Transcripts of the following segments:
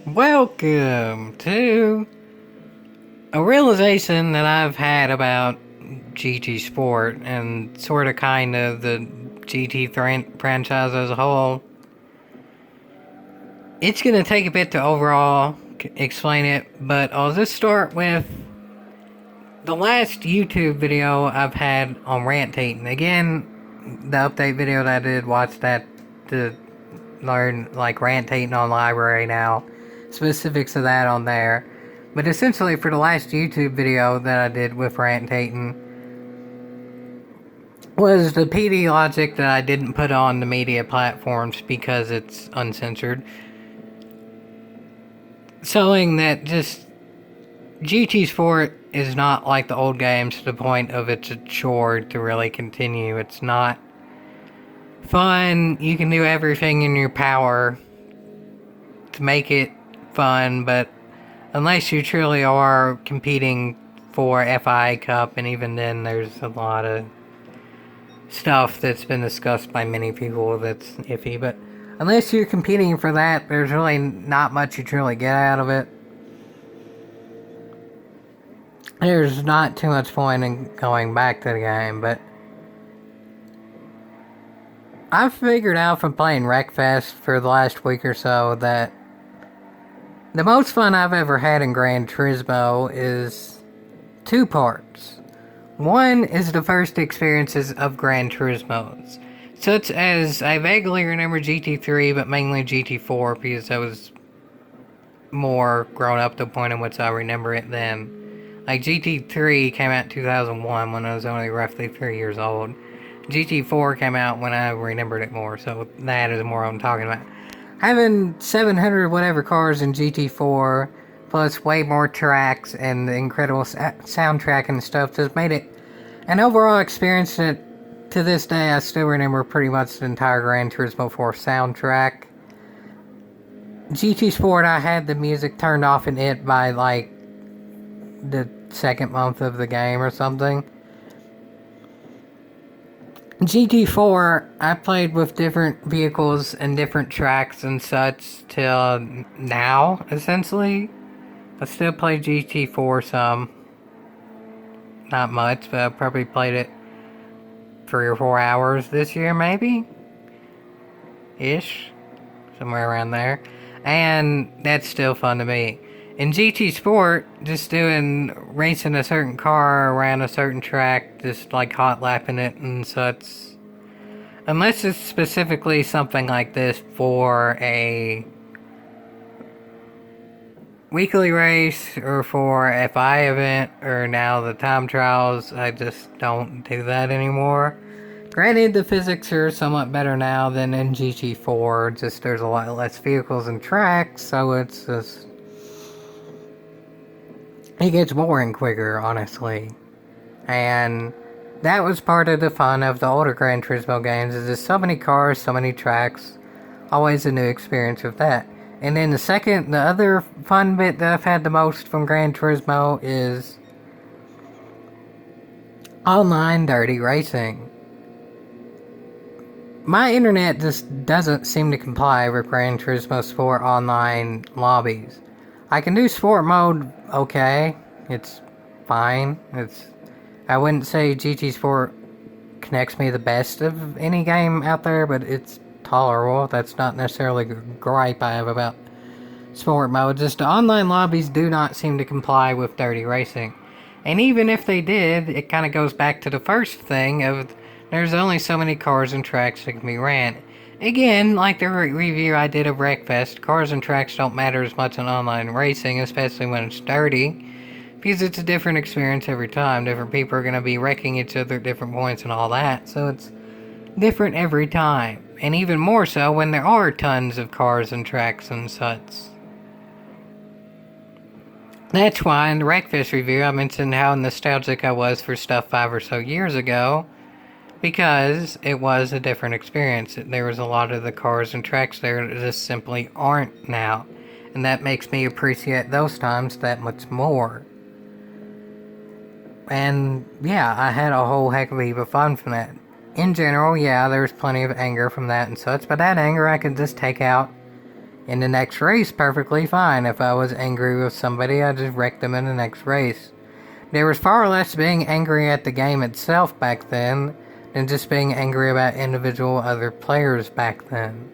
Welcome to a realization that I've had about GT Sport and sort of kind of the GT franchise as a whole. It's going to take a bit to overall explain it, but I'll just start with the last YouTube video I've had on rantating. Again, the update video that I did, watch that to learn like rantating on library now. Specifics of that on there. But essentially for the last YouTube video that I did with rantating was the PD logic that I didn't put on the media platforms because it's uncensored. Showing that just GT Sport is not like the old games to the point of it's a chore to really continue. It's not fun. You can do everything in your power to make it fun, but unless you truly are competing for FI Cup, and even then there's a lot of stuff that's been discussed by many people that's iffy, but unless you're competing for that, there's really not much you truly get out of it. There's not too much point in going back to the game, but I've figured out from playing Wreckfest for the last week or so that the most fun I've ever had in Gran Turismo is two parts. One is the first experiences of Gran Turismos, such as I vaguely remember GT3, but mainly GT4 because I was more grown up to the point in which I remember it then. Like GT3 came out in 2001 when I was only roughly 3 years old. GT4 came out when I remembered it more, so that is more I'm talking about. Having 700 whatever cars in GT4, plus way more tracks and the incredible soundtrack and stuff, just made it an overall experience that, to this day, I still remember pretty much the entire Gran Turismo 4 soundtrack. GT Sport, I had the music turned off in it by, like, the second month of the game or something. GT4, I played with different vehicles and different tracks and such till now, essentially. I still play GT4 some. Not much, but I probably played it 3 or 4 hours this year, maybe? Ish. Somewhere around there. And that's still fun to me. In GT Sport, just racing a certain car around a certain track, just like hot lapping it and such. Unless it's specifically something like this for a weekly race or for a FI event or now the time trials, I just don't do that anymore. Granted, the physics are somewhat better now than in GT4, just there's a lot less vehicles and tracks, so it's just... it gets boring quicker, honestly. And that was part of the fun of the older Gran Turismo games, is just so many cars, so many tracks, always a new experience with that. And then the other fun bit that I've had the most from Gran Turismo is online dirty racing. My internet just doesn't seem to comply with Gran Turismo Sport online lobbies. I can do sport mode okay. It's fine. I wouldn't say GT Sport connects me the best of any game out there, but it's tolerable. That's not necessarily a gripe I have about sport mode. Just the online lobbies do not seem to comply with dirty racing. And even if they did, it kind of goes back to the first thing of there's only so many cars and tracks that can be ran. Again, like the review I did of Wreckfest, cars and tracks don't matter as much in online racing, especially when it's dirty, because it's a different experience every time. Different people are going to be wrecking each other at different points and all that, so it's different every time. And even more so when there are tons of cars and tracks and such. That's why in the Wreckfest review I mentioned how nostalgic I was for stuff 5 or so years ago, because it was a different experience. There was a lot of the cars and tracks there that just simply aren't now. And that makes me appreciate those times that much more. And yeah, I had a whole heck of a heap of fun from that. In general, yeah, there was plenty of anger from that and such, but that anger I could just take out in the next race perfectly fine. If I was angry with somebody, I just wrecked them in the next race. There was far less being angry at the game itself back then than just being angry about individual other players back then.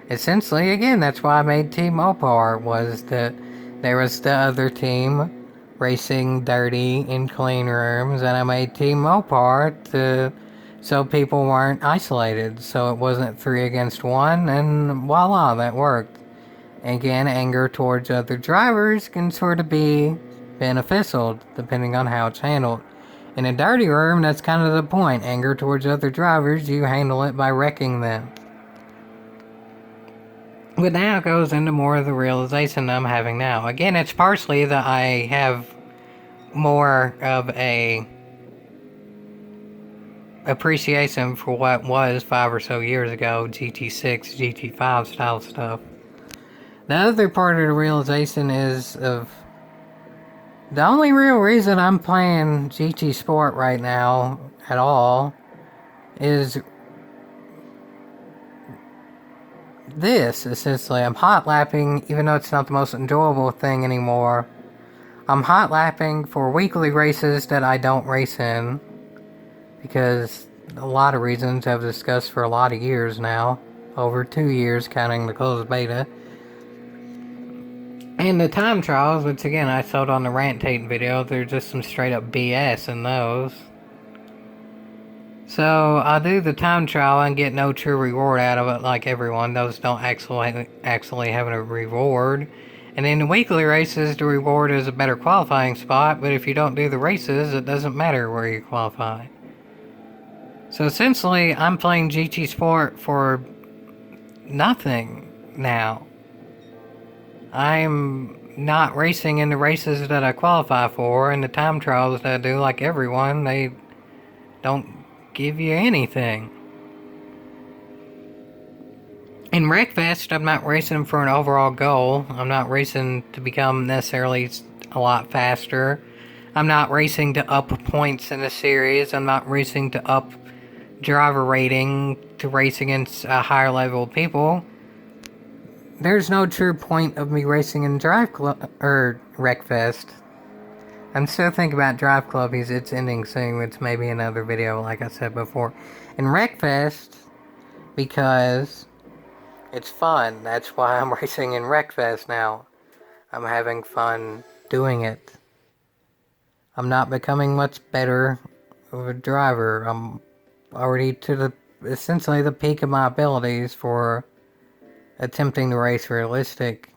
Essentially, again, that's why I made Team Opar, was that there was the other team racing dirty in clean rooms, and I made Team Opar so people weren't isolated, so it wasn't 3 against 1, and voila, that worked. Again, anger towards other drivers can sort of be beneficial, depending on how it's handled. In a dirty room, that's kind of the point. Anger towards other drivers, you handle it by wrecking them. But now it goes into more of the realization I'm having now. Again, it's partially that I have more of a appreciation for what was 5 or so years ago, GT6, GT5 style stuff. The other part of the realization is of the only real reason I'm playing GT Sport right now at all is this, essentially. I'm hot lapping, even though it's not the most enjoyable thing anymore. I'm hot lapping for weekly races that I don't race in, because a lot of reasons I've discussed for a lot of years now, over 2 years counting the closed beta. And the time trials, which again I showed on the rantating video, they're just some straight up BS in those. So I do the time trial and get no true reward out of it like everyone. Those don't actually have a reward. And in the weekly races, the reward is a better qualifying spot, but if you don't do the races, it doesn't matter where you qualify. So essentially, I'm playing GT Sport for nothing now. I'm not racing in the races that I qualify for, and the time trials that I do, like everyone, they don't give you anything. In Wreckfest, I'm not racing for an overall goal. I'm not racing to become necessarily a lot faster. I'm not racing to up points in the series. I'm not racing to up driver rating to race against a higher level of people. There's no true point of me racing in Drive Club or Wreckfest. I'm still thinking about Drive Club because it's ending soon, which may be another video, like I said before. In Wreckfest, because it's fun. That's why I'm racing in Wreckfest now. I'm having fun doing it. I'm not becoming much better of a driver. I'm already to essentially the peak of my abilities for attempting to race realistic.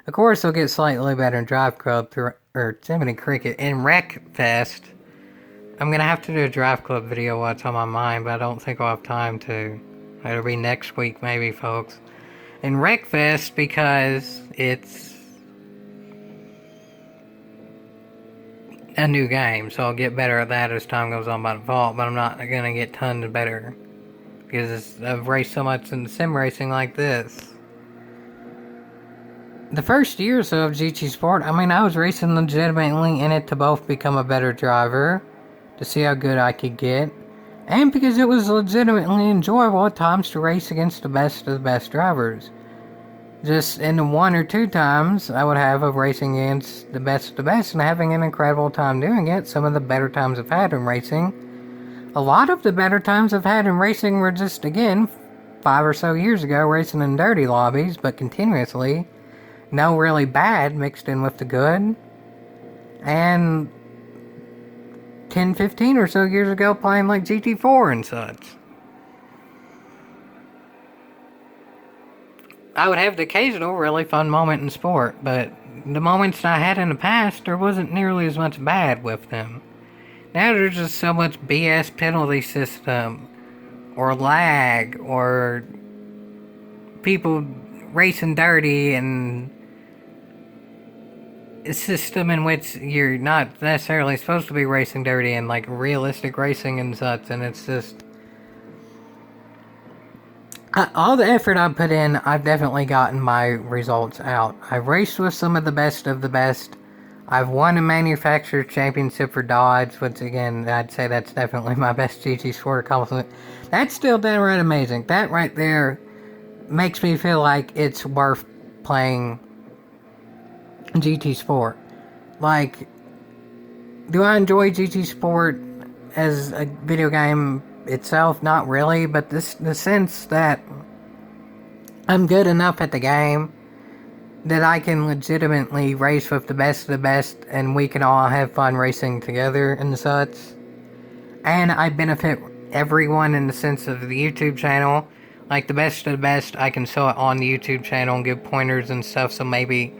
Of course, I'll get slightly better in Drive Club or Jiminy Cricket. In Wreckfest, I'm gonna have to do a Drive Club video while it's on my mind, but I don't think I'll have time to. It'll be next week, maybe, folks. In Wreckfest, because it's a new game, so I'll get better at that as time goes on by default, but I'm not gonna get tons better because I've raced so much in sim racing like this. The first year or so of GT Sport, I mean, I was racing legitimately in it to both become a better driver, to see how good I could get, and because it was legitimately enjoyable at times to race against the best of the best drivers. Just in the 1 or 2 times I would have of racing against the best of the best and having an incredible time doing it, some of the better times I've had in racing. A lot of the better times I've had in racing were just, again, 5 or so years ago, racing in dirty lobbies, but continuously. No really bad mixed in with the good. And 10, 15 or so years ago playing like GT4 and such. I would have the occasional really fun moment in sport, but the moments I had in the past, there wasn't nearly as much bad with them. Now there's just so much BS penalty system, or lag, or people racing dirty, and a system in which you're not necessarily supposed to be racing dirty, and like realistic racing and such, and it's just... all the effort I've put in, I've definitely gotten my results out. I've raced with some of the best of the best. I've won a manufacturer championship for Dodge, which again, I'd say that's definitely my best GT Sport accomplishment. That's still downright amazing. That right there makes me feel like it's worth playing GT Sport. Like, do I enjoy GT Sport as a video game itself? Not really, but the sense that I'm good enough at the game that I can legitimately race with the best of the best, and we can all have fun racing together and such. And I benefit everyone in the sense of the YouTube channel. Like, the best of the best, I can show it on the YouTube channel and give pointers and stuff, so maybe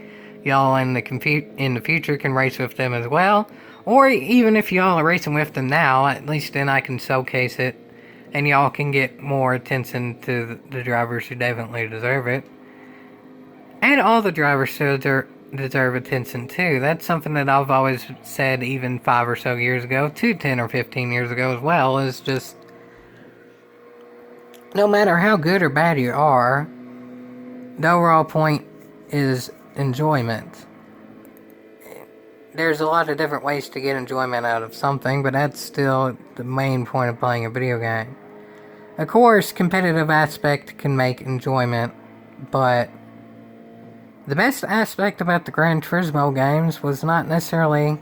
y'all in the future can race with them as well. Or even if y'all are racing with them now, at least then I can showcase it, and y'all can get more attention to the drivers who definitely deserve it. And all the drivers still deserve attention too. That's something that I've always said even 5 or so years ago, to 10 or 15 years ago as well, is just, no matter how good or bad you are, the overall point is enjoyment. There's a lot of different ways to get enjoyment out of something, but that's still the main point of playing a video game. Of course, competitive aspect can make enjoyment, but the best aspect about the Gran Turismo games was not necessarily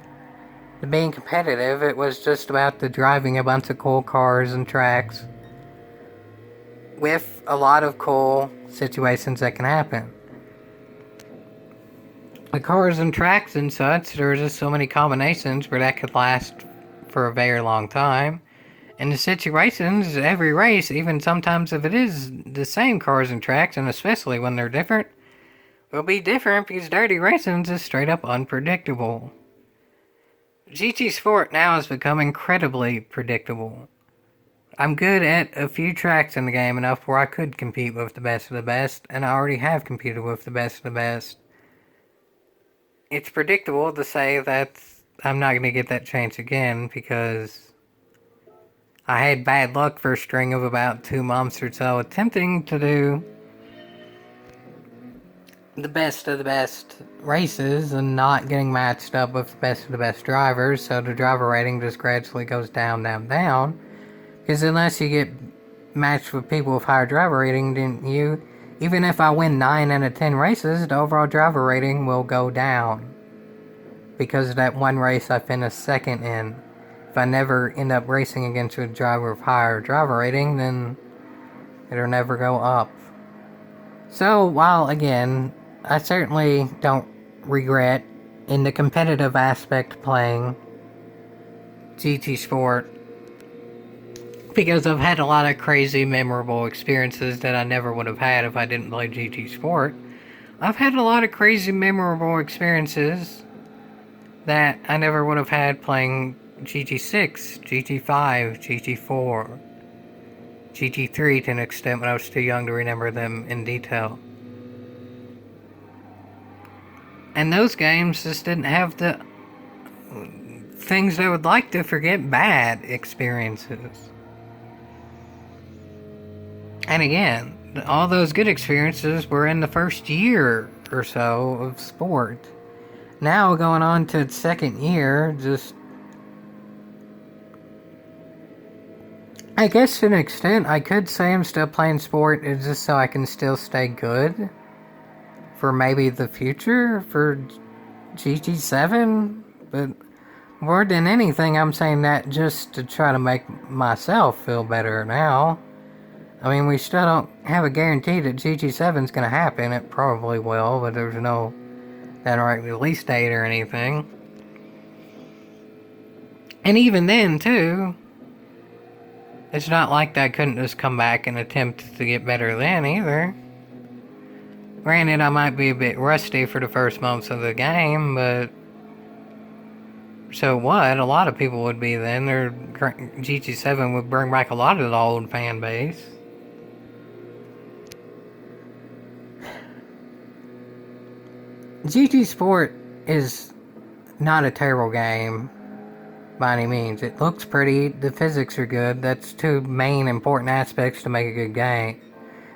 the being competitive, it was just about the driving a bunch of cool cars and tracks with a lot of cool situations that can happen. The cars and tracks and such, there are just so many combinations where that could last for a very long time. And the situations, every race, even sometimes if it is the same cars and tracks, and especially when they're different, will be different because dirty racing is straight up unpredictable. GT Sport now has become incredibly predictable. I'm good at a few tracks in the game enough where I could compete with the best of the best, and I already have competed with the best of the best. It's predictable to say that I'm not going to get that chance again because I had bad luck for a string of about 2 months or so attempting to do the best of the best races and not getting matched up with the best of the best drivers, so the driver rating just gradually goes down, down, down. Because unless you get matched with people with higher driver rating than you, even if I win 9 out of 10 races, the overall driver rating will go down. Because of that one race I finished second in. If I never end up racing against a driver with higher driver rating, then it'll never go up. So, while again, I certainly don't regret in the competitive aspect playing GT Sport, because I've had a lot of crazy, memorable experiences that I never would have had if I didn't play GT Sport. I've had a lot of crazy, memorable experiences that I never would have had playing GT6, GT5, GT4, GT3 to an extent when I was too young to remember them in detail. And those games just didn't have the things I would like to forget, bad experiences. And again, all those good experiences were in the first year or so of sport. Now going on to its second year, just, I guess to an extent I could say I'm still playing sport, it's just so I can still stay good for maybe the future, for GT7, but more than anything I'm saying that just to try to make myself feel better now. I mean, we still don't have a guarantee that GT7 is going to happen. It probably will, but there's no direct release date or anything. And even then, too, it's not like I couldn't just come back and attempt to get better then either. Granted, I might be a bit rusty for the first months of the game, but so what? A lot of people would be then. Their GT7 would bring back a lot of the old fan base. GT Sport is not a terrible game by any means. It looks pretty, the physics are good. That's two main important aspects to make a good game.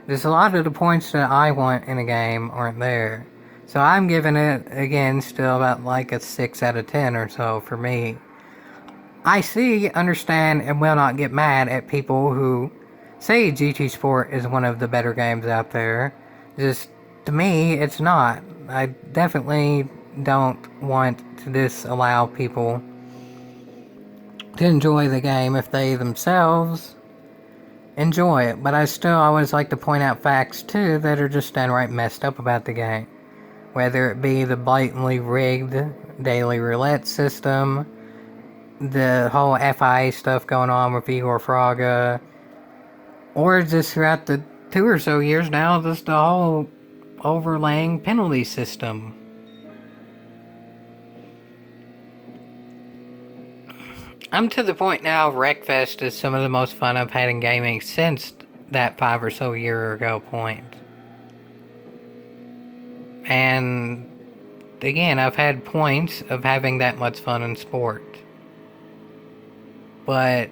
There's a lot of the points that I want in a game aren't there. So I'm giving it, again, still about like a 6 out of 10 or so for me. I see, understand, and will not get mad at people who say GT Sport is one of the better games out there. Just to me, it's not. I definitely don't want to disallow people to enjoy the game if they themselves enjoy it. But I still always like to point out facts, too, that are just downright messed up about the game. Whether it be the blatantly rigged daily roulette system, the whole FIA stuff going on with Igor Fraga, or just throughout the 2 or so years now, just the whole overlaying penalty system. I'm to the point now, Wreckfest is some of the most fun I've had in gaming since that 5 or so year ago point. And again, I've had points of having that much fun in sport. But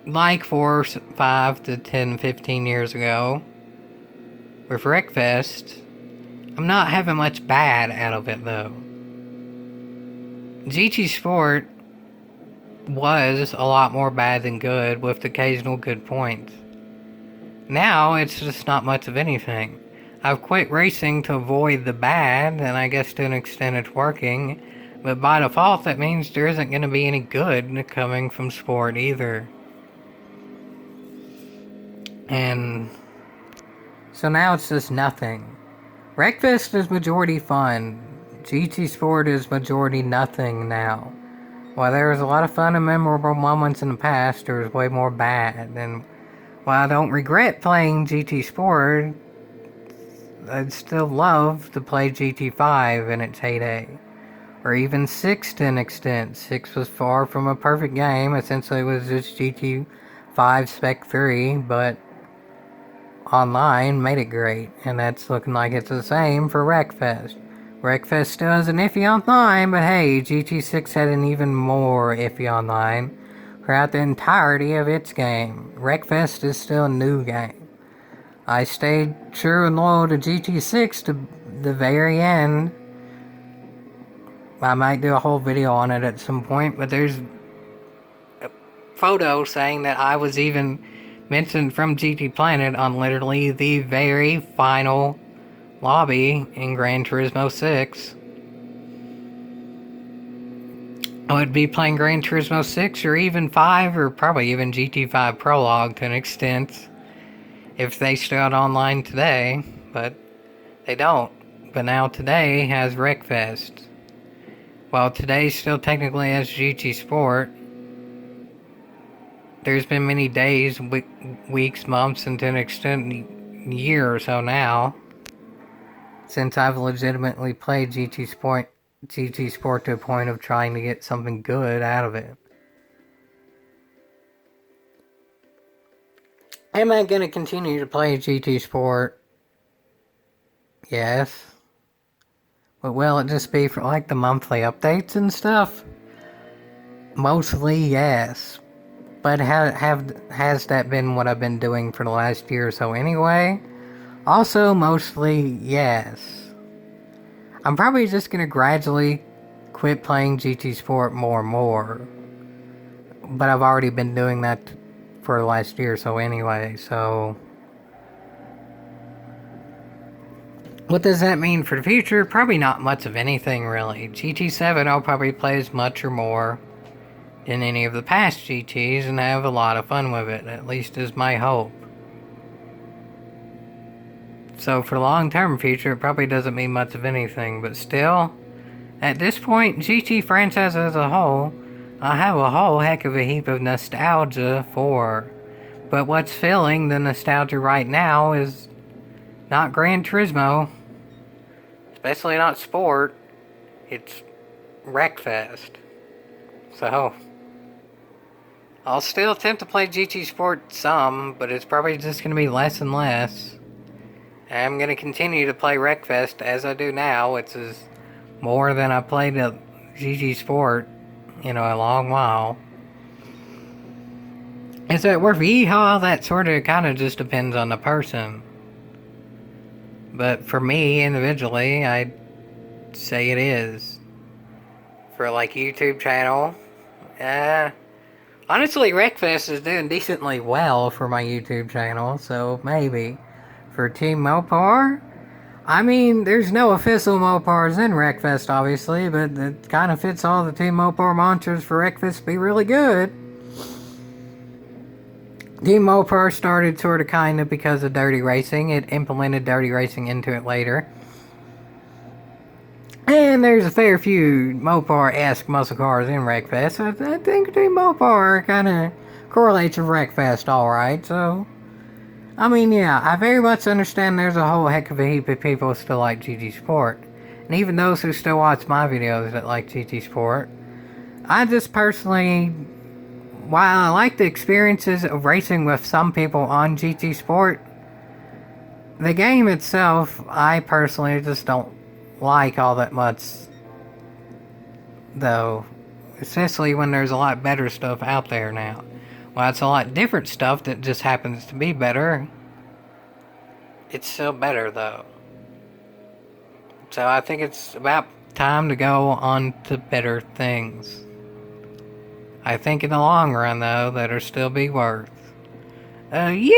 like 4, 5 to 10, 15 years ago, with Wreckfest, I'm not having much bad out of it though. GT Sport was a lot more bad than good, with occasional good points. Now it's just not much of anything. I've quit racing to avoid the bad, and I guess to an extent it's working, but by default that means there isn't going to be any good coming from sport either. And so now it's just nothing. Wreckfest is majority fun. GT Sport is majority nothing now. While there was a lot of fun and memorable moments in the past, there was way more bad. And while I don't regret playing GT Sport, I'd still love to play GT5 in its heyday. Or even 6 to an extent. 6 was far from a perfect game. Essentially it was just GT5 Spec 3, but online made it great. And that's looking like it's the same for Wreckfest. Wreckfest still has an iffy online, but hey, GT6 had an even more iffy online throughout the entirety of its game. Wreckfest is still a new game. I stayed true and loyal to GT6 to the very end. I might do a whole video on it at some point, but there's a photo saying that I was even mentioned from GT Planet on literally the very final lobby in Gran Turismo 6. I would be playing Gran Turismo 6 or even 5 or probably even GT5 Prologue to an extent if they still had online today, but they don't. But now today has Wreckfest. While today still technically has GT Sport, there's been many days, weeks, months, and to an extent a year or so now since I've legitimately played GT Sport to a point of trying to get something good out of it. Am I going to continue to play GT Sport? Yes. But will it just be for like the monthly updates and stuff? Mostly yes. But has that been what I've been doing for the last year or so anyway? Also mostly yes. I'm probably just going to gradually quit playing GT Sport more and more. But I've already been doing that for the last year or so anyway, so what does that mean for the future? Probably not much of anything, really. GT7 I'll probably play as much or more than any of the past GTs and have a lot of fun with it, at least is my hope. So for the long-term future, it probably doesn't mean much of anything, but still, at this point, GT franchise as a whole, I have a whole heck of a heap of nostalgia for. But what's filling the nostalgia right now is not Gran Turismo, especially not sport, it's Wreckfest. So, I'll still attempt to play GT Sport some, but it's probably just going to be less and less. I'm going to continue to play Wreckfest as I do now, which is more than I played a GT Sport, a long while. Is that worth yeehaw? That sort of kind of just depends on the person. But for me, individually, I'd say it is. For like YouTube channel, honestly, Wreckfest is doing decently well for my YouTube channel, so maybe. for Team Mopar. I mean, there's no official Mopars in Wreckfest, obviously, but it kind of fits all the Team Mopar mantras for Wreckfest to be really good. Team Mopar started sort of kind of because of Dirty Racing. It implemented Dirty Racing into it later. And there's a fair few Mopar-esque muscle cars in Wreckfest. I think Team Mopar kind of correlates with Wreckfest alright, so... I mean, yeah, I very much understand there's a whole heck of a heap of people who still like GT Sport. And even those who still watch my videos that like GT Sport. I just personally... While I like the experiences of racing with some people on GT Sport, the game itself, I personally just don't like all that much, though, especially when there's a lot better stuff out there now. Well, it's a lot different stuff that just happens to be better. It's still better, though. So I think it's about time to go on to better things. I think in the long run, though, that'll still be worth. Yeehaw!